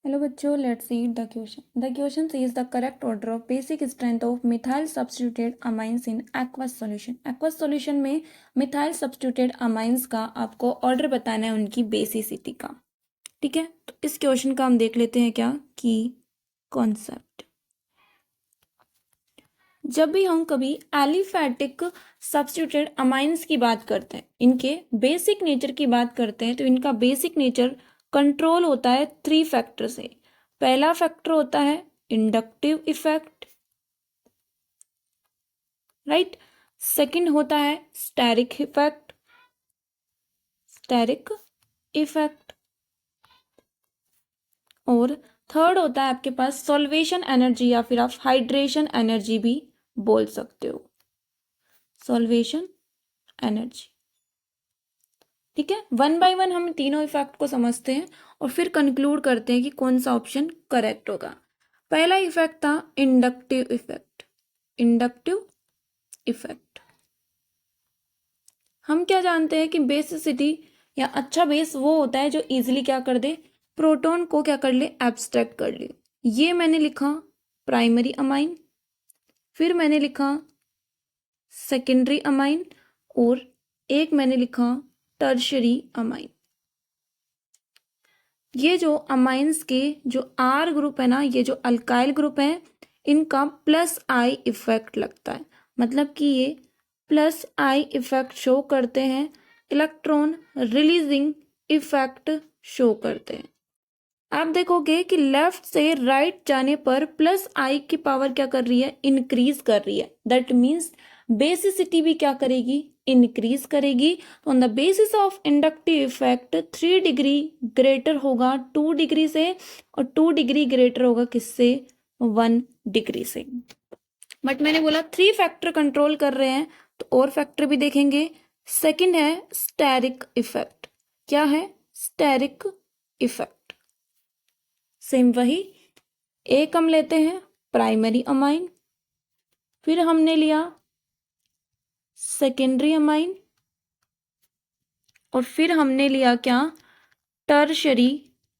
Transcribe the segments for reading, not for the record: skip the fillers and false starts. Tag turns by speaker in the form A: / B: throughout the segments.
A: Hello बच्चों, let's read the question. The question says the correct order of basic strength of methyl substituted amines in aqueous solution. Aqueous solution में methyl substituted amines का आपको order बताना है उनकी basicity का. ठीक है, तो इस क्वेश्चन का हम देख लेते हैं क्या की कॉन्सेप्ट. जब भी हम कभी एलिफैटिक सब्स्टिट्यूटेड अमाइंस की बात करते हैं, इनके बेसिक नेचर की बात करते हैं, तो इनका बेसिक नेचर कंट्रोल होता है 3 फैक्टर से. पहला फैक्टर होता है इंडक्टिव इफेक्ट, राइट. सेकंड होता है स्टेरिक इफेक्ट, और थर्ड होता है आपके पास सॉल्वेशन एनर्जी, या फिर आप हाइड्रेशन एनर्जी भी बोल सकते हो, सॉल्वेशन एनर्जी. ठीक है, वन बाय वन हम तीनों इफेक्ट को समझते हैं और फिर कंक्लूड करते हैं कि कौन सा ऑप्शन करेक्ट होगा. पहला इफेक्ट था इंडक्टिव इफेक्ट. हम क्या जानते हैं कि बेसिसिटी या अच्छा बेस वो होता है जो इजीली क्या कर दे, प्रोटॉन को क्या कर ले, एब्स्ट्रैक्ट कर ले. ये मैंने लिखा प्राइमरी अमाइन, फिर मैंने लिखा सेकेंडरी अमाइन, और एक मैंने लिखा टर्शरी अमाइन. ये जो अमाइंस के जो आर ग्रुप है ना, ये जो अल्काइल ग्रुप है, इनका प्लस आई इफेक्ट लगता है. मतलब कि ये प्लस आई इफेक्ट शो करते हैं, इलेक्ट्रॉन रिलीजिंग इफेक्ट शो करते हैं. आप देखोगे कि लेफ्ट से राइट जाने पर प्लस आई की पावर क्या कर रही है, इंक्रीज कर रही है. दैट मीन्स बेसिसिटी भी क्या करेगी, इंक्रीज करेगी. तो on the basis of inductive effect 3 degree greater होगा 2 डिग्री से, और 2 डिग्री ग्रेटर होगा किससे, 1 डिग्री से. बट मैंने बोला 3 फैक्टर कंट्रोल कर रहे हैं, तो और फैक्टर भी देखेंगे. सेकंड है स्टेरिक इफेक्ट. क्या है स्टेरिक इफेक्ट? सेम वही, एक हम लेते हैं प्राइमरी अमाइन, फिर हमने लिया सेकेंडरी अमाइन, और फिर हमने लिया क्या, टर्शरी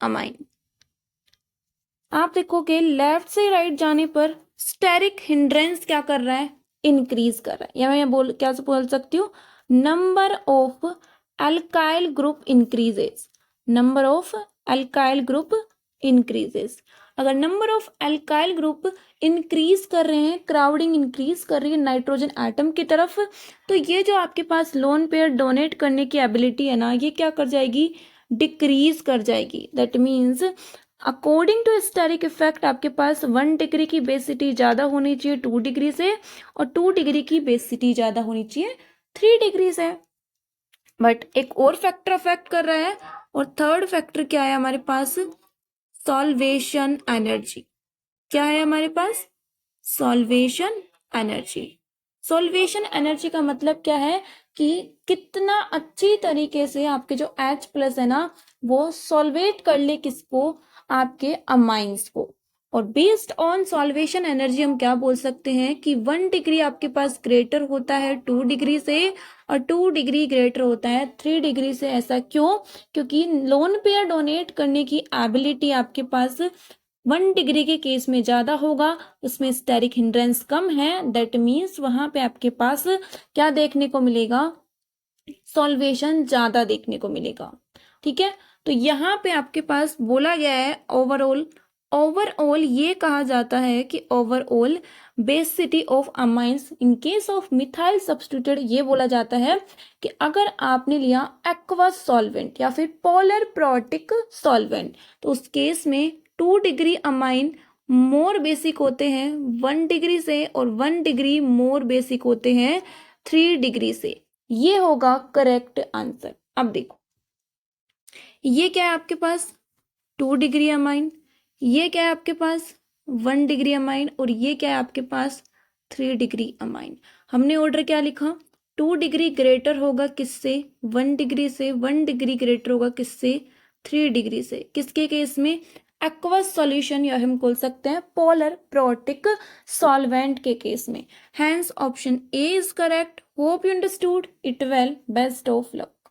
A: अमाइन. आप देखोगे लेफ्ट से राइट जाने पर स्टेरिक हिंड्रेंस क्या कर रहा है, इंक्रीज कर रहा है. या मैं क्या बोल सकती हूँ, number of alkyl group increases. Number of alkyl group increases. अगर number of alkyl group increase कर रहे हैं, क्राउडिंग इंक्रीज कर रही है नाइट्रोजन एटम की तरफ, तो ये जो आपके पास लोन पेयर डोनेट करने की एबिलिटी है ना, ये क्या कर जाएगी, डिक्रीज कर जाएगी. That means according to steric effect आपके पास 1 डिग्री की बेसिटी ज़्यादा होनी चाहिए 2 डिग्री से, और 2 डिग्री की बेसिटी ज़्यादा होनी चाहिए 3 डिग्री से. बट एक और फैक्टर अफेक्ट कर रहा है, और थर्ड फैक्टर क्या है हमारे पास, सॉल्वेशन एनर्जी. क्या है हमारे पास, सॉल्वेशन एनर्जी. सॉल्वेशन एनर्जी का मतलब क्या है कि कितना अच्छी तरीके से आपके जो H+ है ना, वो सॉल्वेट कर ले किसको, आपके अमाइंस को. और बेस्ड ऑन सॉल्वेशन एनर्जी हम क्या बोल सकते हैं कि 1 डिग्री आपके पास ग्रेटर होता है 2 डिग्री से, और 2 डिग्री ग्रेटर होता है 3 डिग्री से. ऐसा क्यों, क्योंकि लोन पेयर डोनेट करने की एबिलिटी आपके पास 1 डिग्री के केस में ज़्यादा होगा, उसमें स्टेरिक हिंड्रेंस कम है. दैट मीन्स वहाँ पे आपके पास क्या देखने को मिलेगा, सॉल्वेशन ज़्यादा देखने को मिलेगा. ठीक है, तो यहाँ पे आपके पास बोला गया है ओवरऑल ये कहा जाता है कि overall basicity of amines in case of methyl substituted, ये बोला जाता है कि अगर आपने लिया एक्वस सॉल्वेंट या फिर पोलर प्रोटिक सॉल्वेंट, तो उस केस में 2 डिग्री अमाइन मोर बेसिक होते हैं 1 डिग्री से, और 1 डिग्री मोर बेसिक होते हैं 3 डिग्री से. ये होगा करेक्ट आंसर. अब देखो, ये क्या है आपके पास 2 डिग्री अमाइन, ये क्या है आपके पास 1 डिग्री अमाइन, और ये क्या है आपके पास 3 डिग्री अमाइन. हमने ऑर्डर क्या लिखा, 2 डिग्री ग्रेटर होगा किससे, 1 डिग्री से, 1 डिग्री ग्रेटर होगा किससे, 3 डिग्री से. किसके केस में, एक्वस सॉल्यूशन, या हम बोल सकते हैं पोलर प्रोटिक सॉल्वेंट के केस में. Hence option A is correct. Hope you understood it well. Best of luck.